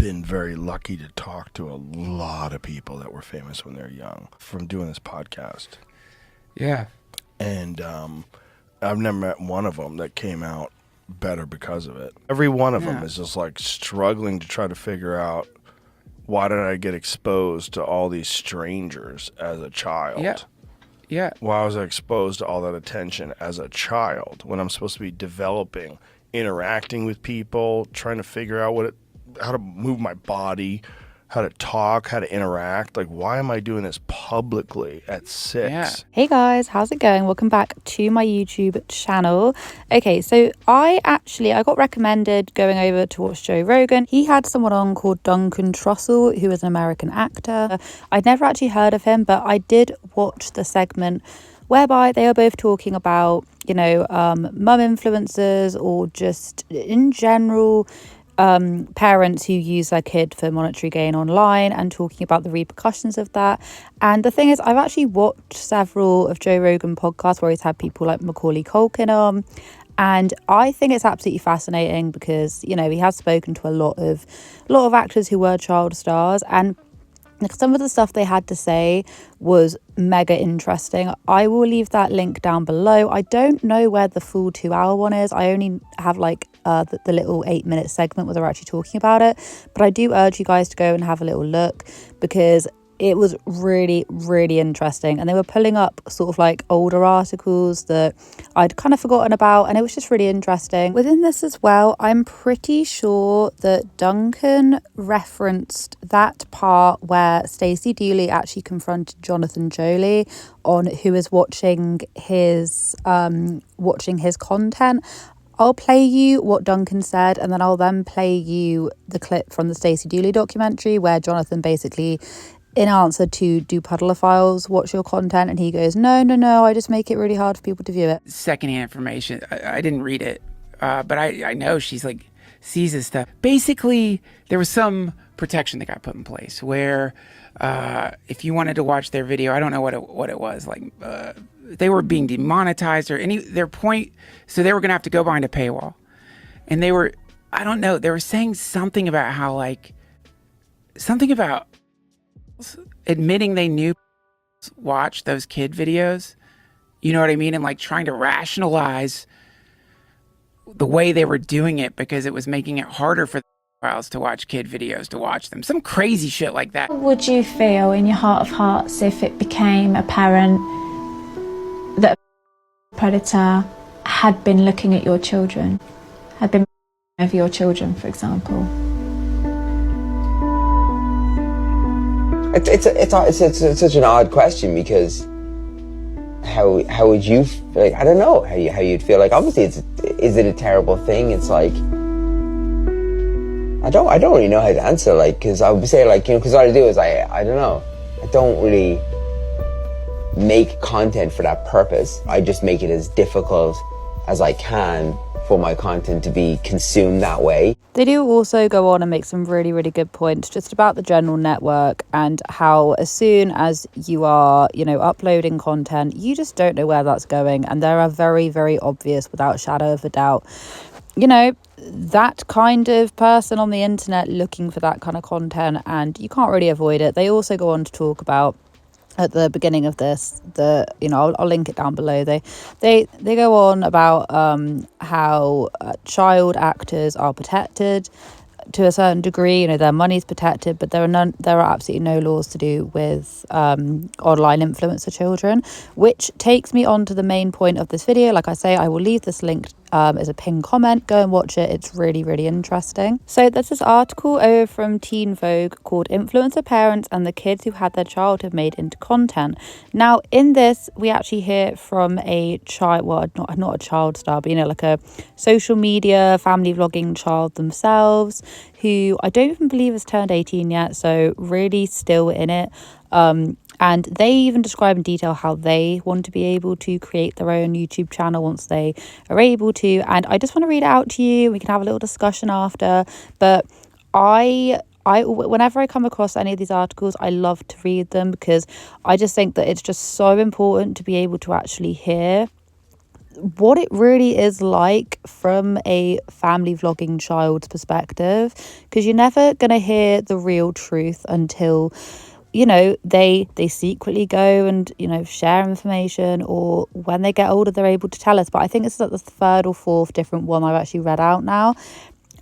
been very lucky to talk to a lot of people that were famous when they were young from doing this podcast. Yeah. And I've never met one of them that came out better because of it. Every one of them is just like struggling to try to figure out, why did I get exposed to all these strangers as a child? Yeah. Why was I exposed to all that attention as a child when I'm supposed to be developing, interacting with people, trying to figure out how to move my body, how to talk, how to interact? Like, why am I doing this publicly at 6? Yeah. Hey guys, how's it going? Welcome back to my YouTube channel. Okay, so I got recommended going over to watch Joe Rogan. He had someone on called Duncan Trussell, who is an American actor. I'd never actually heard of him, but I did watch the segment whereby they are both talking about, mum influencers or just in general parents who use their kid for monetary gain online and talking about the repercussions of that. And the thing is, I've actually watched several of Joe Rogan podcasts where he's had people like Macaulay Culkin on, and I think it's absolutely fascinating because, he has spoken to a lot of actors who were child stars, and some of the stuff they had to say was mega interesting. I will leave that link down below. I don't know where the full 2-hour one is. I only have the little 8-minute segment where they're actually talking about it. But I do urge you guys to go and have a little look because it was really, really interesting. And they were pulling up sort of like older articles that I'd kind of forgotten about. And it was just really interesting. Within this as well, I'm pretty sure that Duncan referenced that part where Stacey Dooley actually confronted Jonathan Jolie on who is watching his content. I'll play you what Duncan said, and then I'll then play you the clip from the Stacey Dooley documentary where Jonathan basically, in answer to do pedophiles watch your content, and he goes, no, I just make it really hard for people to view it. Secondhand information. I didn't read it, but I know she's like sees this stuff. Basically, there was some protection that got put in place where if you wanted to watch their video, I don't know what it was, like they were being demonetized or their point, so they were gonna have to go behind a paywall. And they were saying something about how admitting they knew watch those kid videos, you know what I mean? And like trying to rationalize the way they were doing it because it was making it harder for pedophiles to watch kid videos, to watch them. Some crazy shit like that. How would you feel in your heart of hearts if it became apparent that a predator had been looking at your children, had been over your children, for example? It's such an odd question because how would you, like, I don't know how you'd feel. Like, obviously is it a terrible thing? It's like I don't really know how to answer, like, because I would say, like, because all I do is I don't know, I don't really make content for that purpose. I just make it as difficult as I can for my content to be consumed that way. They do also go on and make some really, really good points just about the general network and how as soon as you are, uploading content, you just don't know where that's going. And there are very, very obvious, without a shadow of a doubt, that kind of person on the internet looking for that kind of content, and you can't really avoid it. They also go on to talk about, at the beginning of this, I'll link it down below. They go on about how child actors are protected to a certain degree. Their money's protected, but there are absolutely no laws to do with online influencer children, which takes me on to the main point of this video. Like I say, I will leave this link as a pinned comment. Go and watch it. It's really, really interesting. So there's this article over from Teen Vogue called Influencer Parents and the Kids Who Had Their Childhood Made into Content. Now, in this, we actually hear from a child, well, not a child star, but, like a social media, family vlogging child themselves, who I don't even believe has turned 18 yet, so really still in it. And they even describe in detail how they want to be able to create their own YouTube channel once they are able to. And I just want to read it out to you. We can have a little discussion after. But I whenever I come across any of these articles, I love to read them because I just think that it's just so important to be able to actually hear what it really is like from a family vlogging child's perspective, because you're never going to hear the real truth until, you know, they secretly go and, you know, share information, or when they get older they're able to tell us. But I think it's like the third or fourth different one I've actually read out now,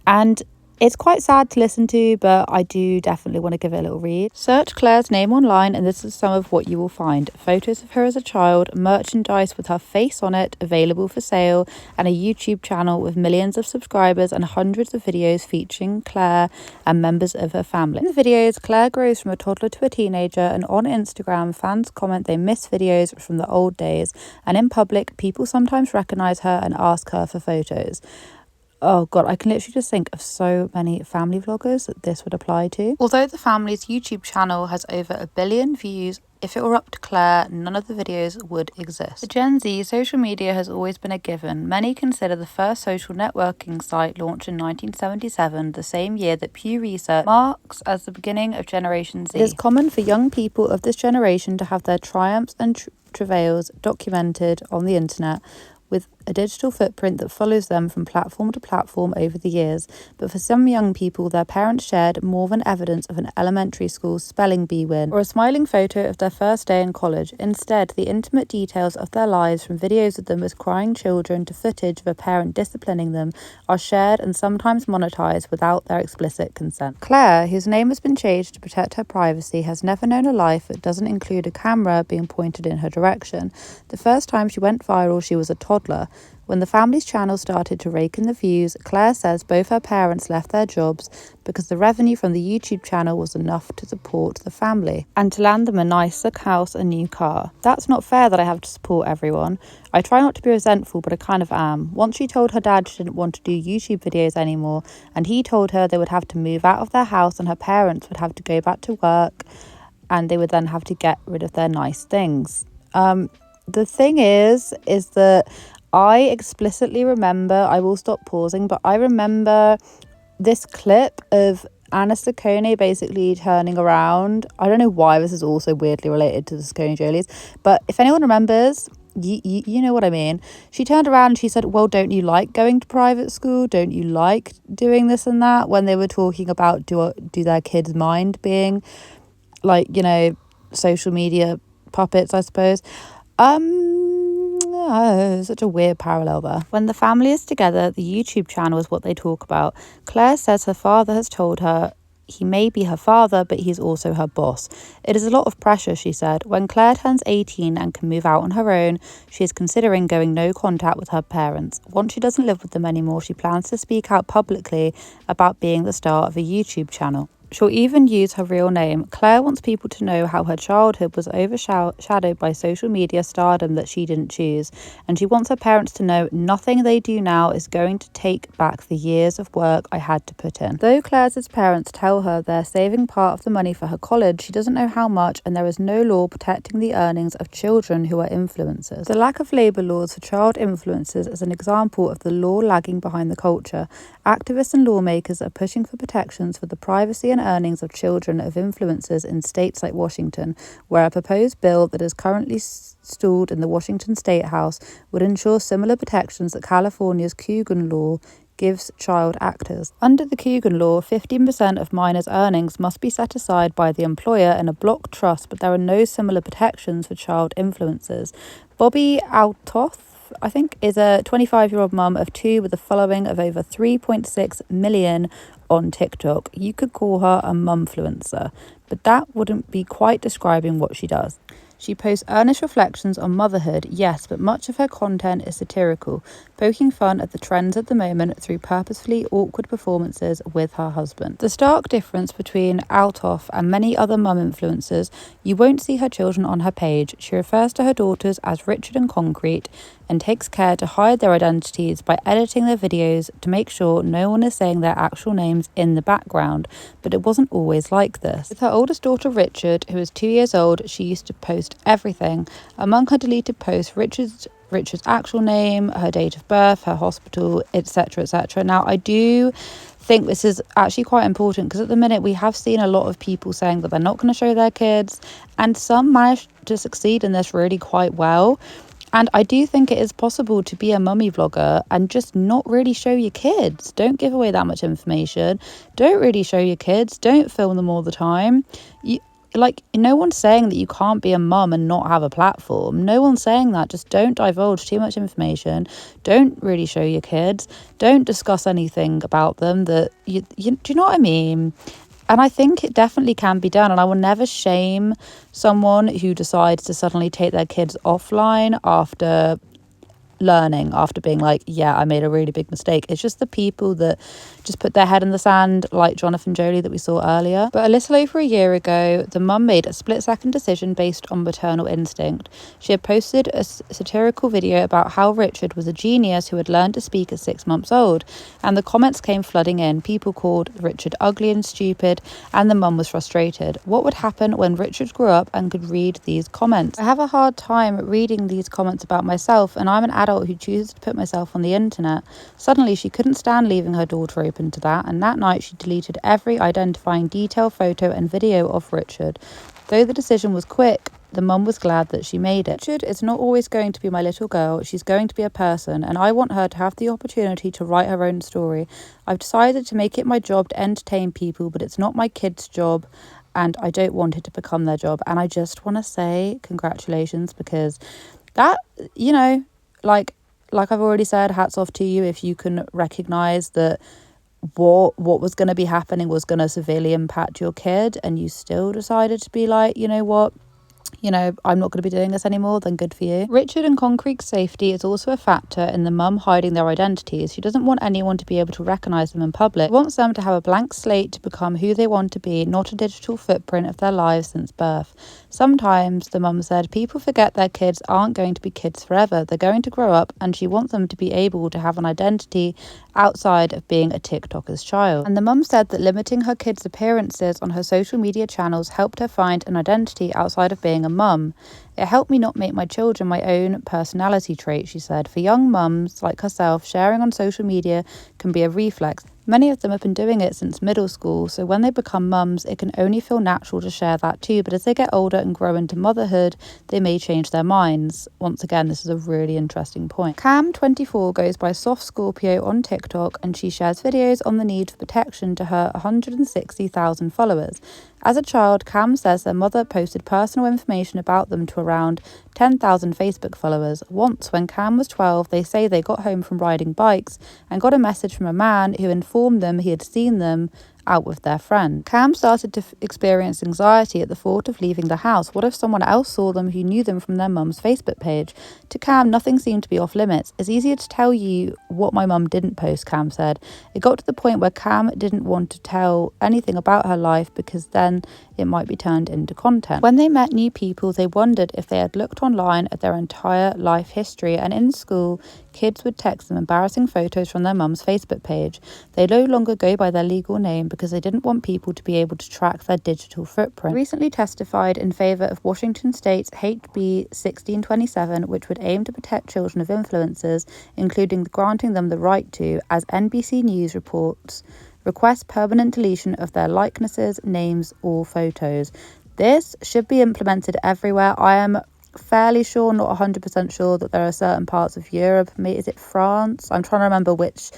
and it's quite sad to listen to, but I do definitely want to give it a little read. Search Claire's name online and this is some of what you will find. Photos of her as a child, merchandise with her face on it available for sale, and a YouTube channel with millions of subscribers and hundreds of videos featuring Claire and members of her family. In the videos, Claire grows from a toddler to a teenager, and on Instagram, fans comment they miss videos from the old days, and in public, people sometimes recognise her and ask her for photos. Oh God, I can literally just think of so many family vloggers that this would apply to. Although the family's YouTube channel has over 1 billion views, if it were up to Claire, none of the videos would exist. For Gen Z, social media has always been a given. Many consider the first social networking site launched in 1977, the same year that Pew Research marks as the beginning of Generation Z. It is common for young people of this generation to have their triumphs and travails documented on the internet, with a digital footprint that follows them from platform to platform over the years. But for some young people, their parents shared more than evidence of an elementary school spelling bee win or a smiling photo of their first day in college. Instead, the intimate details of their lives, from videos of them as crying children to footage of a parent disciplining them, are shared and sometimes monetized without their explicit consent. Claire, whose name has been changed to protect her privacy, has never known a life that doesn't include a camera being pointed in her direction. The first time she went viral, she was a toddler. When the family's channel started to rake in the views, Claire says both her parents left their jobs because the revenue from the YouTube channel was enough to support the family and to land them a nicer house and new car. That's not fair that I have to support everyone. I try not to be resentful, but I kind of am. Once she told her dad she didn't want to do YouTube videos anymore, and he told her they would have to move out of their house and her parents would have to go back to work, and they would then have to get rid of their nice things. The thing is that I explicitly remember, I will stop pausing, but I remember this clip of Anna Saccone basically turning around. I don't know why this is also weirdly related to the Saccone Jolies, but if anyone remembers, you know what I mean. She turned around and she said, well, don't you like going to private school? Don't you like doing this and that? When they were talking about do their kids mind being, like, you know, social media puppets, I suppose. Such a weird parallel there. When the family is together, the YouTube channel is what they talk about. Claire says her father has told her he may be her father, but he's also her boss. It is a lot of pressure, she said. When Claire turns 18 and can move out on her own, she is considering going no contact with her parents. Once she doesn't live with them anymore, she plans to speak out publicly about being the star of a YouTube channel. She'll even use her real name. Claire wants people to know how her childhood was overshadowed by social media stardom that she didn't choose, and she wants her parents to know nothing they do now is going to take back the years of work I had to put in. Though Claire's parents tell her they're saving part of the money for her college, she doesn't know how much, and there is no law protecting the earnings of children who are influencers. The lack of labour laws for child influencers is an example of the law lagging behind the culture. Activists and lawmakers are pushing for protections for the privacy and earnings of children of influencers in states like Washington, where a proposed bill that is currently stalled in the Washington State House would ensure similar protections that California's Coogan law gives child actors. Under the Coogan law, 15% of minors' earnings must be set aside by the employer in a block trust, but there are no similar protections for child influencers. Bobby Altoth, I think, is a 25-year-old mum of two with a following of over 3.6 million on TikTok. You could call her a mumfluencer, but that wouldn't be quite describing what she does. She posts earnest reflections on motherhood, yes, but much of her content is satirical, poking fun at the trends at the moment through purposefully awkward performances with her husband. The stark difference between Altoff and many other mum influencers, you won't see her children on her page. She refers to her daughters as Richard and Concrete and takes care to hide their identities by editing their videos to make sure no one is saying their actual names in the background. But it wasn't always like this. With her oldest daughter Richard, who is 2 years old, she used to post everything. Among her deleted posts, Richard's actual name, her date of birth, her hospital, etc., etc. Now, I do think this is actually quite important because at the minute we have seen a lot of people saying that they're not going to show their kids, and some manage to succeed in this really quite well. And I do think it is possible to be a mummy vlogger and just not really show your kids. Don't give away that much information. Don't really show your kids. Don't film them all the time. No one's saying that you can't be a mum and not have a platform. No one's saying that. Just don't divulge too much information. Don't really show your kids. Don't discuss anything about them that do you know what I mean? And I think it definitely can be done. And I will never shame someone who decides to suddenly take their kids offline after learning, after being like, yeah, I made a really big mistake. It's just the people that just put their head in the sand, like Jonathan Jolie that we saw earlier. But a little over a year ago, the mum made a split-second decision based on maternal instinct. She had posted a satirical video about how Richard was a genius who had learned to speak at 6 months old, and the comments came flooding in. People called Richard ugly and stupid, and the mum was frustrated. What would happen when Richard grew up and could read these comments? I have a hard time reading these comments about myself, and I'm an adult who chooses to put myself on the internet. Suddenly, she couldn't stand leaving her daughter open to that, and that night she deleted every identifying detail, photo and video of Richard. Though the decision was quick, the mum was glad that she made it. Richard is not always going to be my little girl. She's going to be a person, and I want her to have the opportunity to write her own story. I've decided to make it my job to entertain people, but it's not my kid's job, and I don't want it to become their job. And I just want to say congratulations, because that, like I've already said, hats off to you if you can recognise that what was going to be happening was going to severely impact your kid, and you still decided to be like, you know what, I'm not going to be doing this anymore. Then good for you. Richard and Concrete's safety is also a factor in the mum hiding their identities. She doesn't want anyone to be able to recognise them in public. She wants them to have a blank slate to become who they want to be, not a digital footprint of their lives since birth. Sometimes, the mum said, people forget their kids aren't going to be kids forever. They're going to grow up, and she wants them to be able to have an identity outside of being a TikToker's child. And the mum said that limiting her kids' appearances on her social media channels helped her find an identity outside of being a mum. It helped me not make my children my own personality trait, she said. For young mums like herself, sharing on social media can be a reflex. Many of them have been doing it since middle school, so when they become mums, it can only feel natural to share that too. But as they get older and grow into motherhood, they may change their minds. Once again, this is a really interesting point. Cam24 goes by Soft Scorpio on TikTok, and she shares videos on the need for protection to her 160,000 followers. As a child, Cam says their mother posted personal information about them to around 10,000 Facebook followers. Once, when Cam was 12, they say they got home from riding bikes and got a message from a man who informed them he had seen them out with their friend. Cam started to experience anxiety at the thought of leaving the house. What if someone else saw them who knew them from their mum's Facebook page? To Cam, nothing seemed to be off limits. It's easier to tell you what my mum didn't post, Cam said. It got to the point where Cam didn't want to tell anything about her life because then it might be turned into content. When they met new people, they wondered if they had looked online at their entire life history, and in school, kids would text them embarrassing photos from their mum's Facebook page. They no longer go by their legal name because they didn't want people to be able to track their digital footprint. Recently testified in favour of Washington State's HB 1627, which would aim to protect children of influencers, including granting them the right to, as NBC News reports, request permanent deletion of their likenesses, names or photos. This should be implemented everywhere. I am fairly sure, not 100% sure, that there are certain parts of Europe, maybe is it France? I'm trying to remember which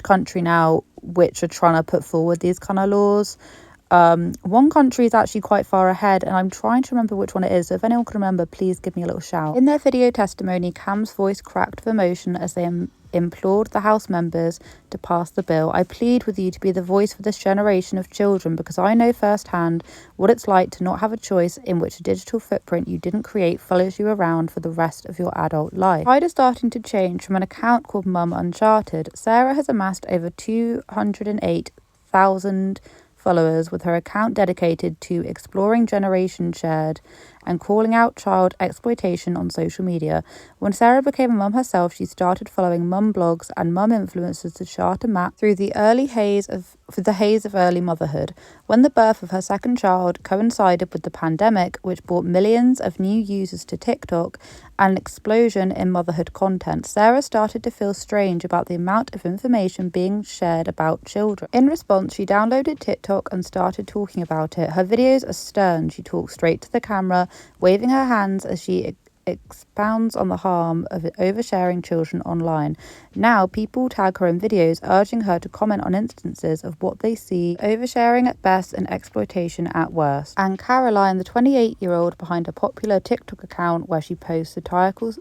country now which are trying to put forward these kind of laws. One country is actually quite far ahead, and I'm trying to remember which one it is, so if anyone can remember, please give me a little shout. In their video testimony, Cam's voice cracked with emotion as they implored the House members to pass the bill. I plead with you to be the voice for this generation of children, because I know firsthand what it's like to not have a choice in which a digital footprint you didn't create follows you around for the rest of your adult life. Tide is starting to change. From an account called Mum Uncharted, Sarah has amassed over 208,000 followers, with her account dedicated to exploring generation shared and calling out child exploitation on social media. When Sarah became a mum herself, she started following mum blogs and mum influencers to chart a map through the haze of early motherhood. When the birth of her second child coincided with the pandemic, which brought millions of new users to TikTok and an explosion in motherhood content, Sarah started to feel strange about the amount of information being shared about children. In response, she downloaded TikTok and started talking about it. Her videos are stern. She talks straight to the camera, waving her hands as she expounds on the harm of oversharing children online. Now, people tag her in videos urging her to comment on instances of what they see oversharing at best and exploitation at worst. And Caroline, the 28-year-old behind a popular TikTok account where she posts satirical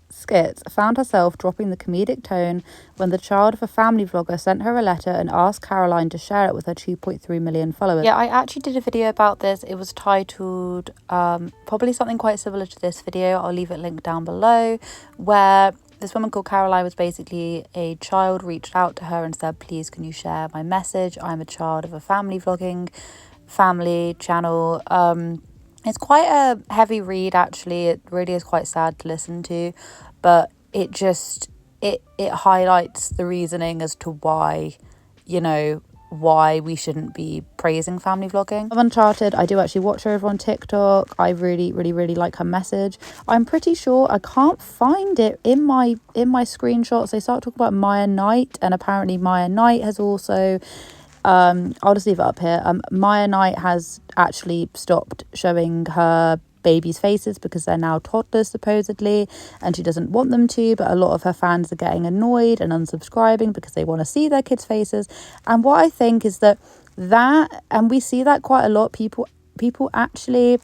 skits, found herself dropping the comedic tone when the child of a family vlogger sent her a letter and asked Caroline to share it with her 2.3 million followers. Yeah, I actually did a video about this. It was titled probably something quite similar to this video. I'll leave it linked down below, where this woman called Caroline was basically a child reached out to her and said, please can you share my message? I'm a child of a family vlogging family channel. It's quite a heavy read, actually. It really is quite sad to listen to, but it just it highlights the reasoning as to why, you know, why we shouldn't be praising family vlogging. I'm Uncharted. I do actually watch her over on TikTok. I really like her message. I'm pretty sure I can't find it in my screenshots. They start talking about Maya Knight, and apparently Maya Knight has also I'll just leave it up here. Maya Knight has actually stopped showing her babies' faces because they're now toddlers supposedly, and she doesn't want them to, but a lot of her fans are getting annoyed and unsubscribing because they want to see their kids' faces. And what I think is that and we see that quite a lot, people actually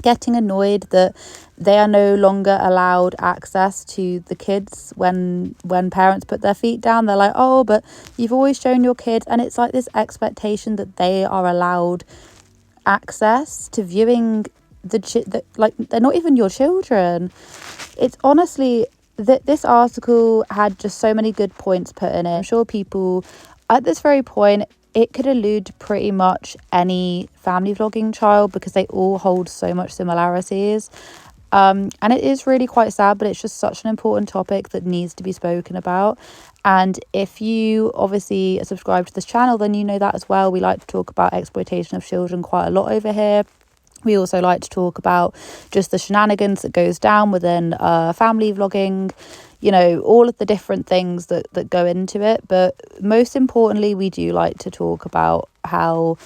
getting annoyed that they are no longer allowed access to the kids when parents put their feet down. They're like, oh, but you've always shown your kids, and it's like this expectation that they are allowed access to viewing like they're not even your children. It's honestly that this article had just so many good points put in it. I'm sure people at this very point, it could allude to pretty much any family vlogging child because they all hold so much similarities. And it is really quite sad, but it's just such an important topic that needs to be spoken about. And if you obviously subscribe to this channel, then you know that as well. We like to talk about exploitation of children quite a lot over here. We also like to talk about just the shenanigans that goes down within family vlogging, you know, all of the different things that go into it. But most importantly, we do like to talk about how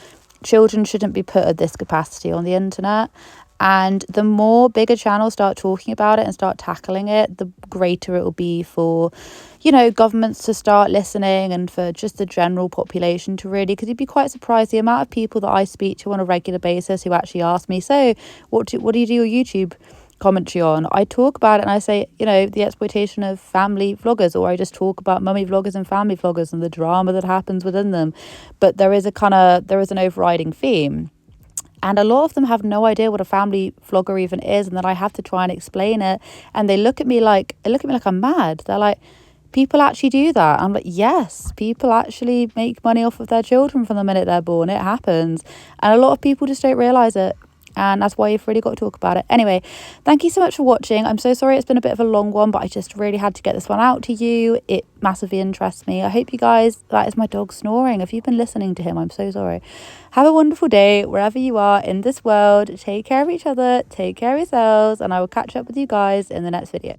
children shouldn't be put at this capacity on the internet. And the more bigger channels start talking about it and start tackling it, the greater it will be for, you know, governments to start listening and for just the general population to really, because you'd be quite surprised the amount of people that I speak to on a regular basis who actually ask me, so what do you do your YouTube commentary on? I talk about it and I say, you know, the exploitation of family vloggers, or I just talk about mummy vloggers and family vloggers and the drama that happens within them. But there is an overriding theme. And a lot of them have no idea what a family vlogger even is, and then I have to try and explain it. And they look at me like I'm mad. They're like, people actually do that? I'm like, yes, people actually make money off of their children from the minute they're born. It happens. And a lot of people just don't realise it. And that's why you've really got to talk about it. Anyway, thank you so much for watching. I'm so sorry it's been a bit of a long one, but I just really had to get this one out to you. It massively interests me. I hope you guys, that is my dog snoring. If you've been listening to him, I'm so sorry. Have a wonderful day wherever you are in this world. Take care of each other. Take care of yourselves. And I will catch up with you guys in the next video.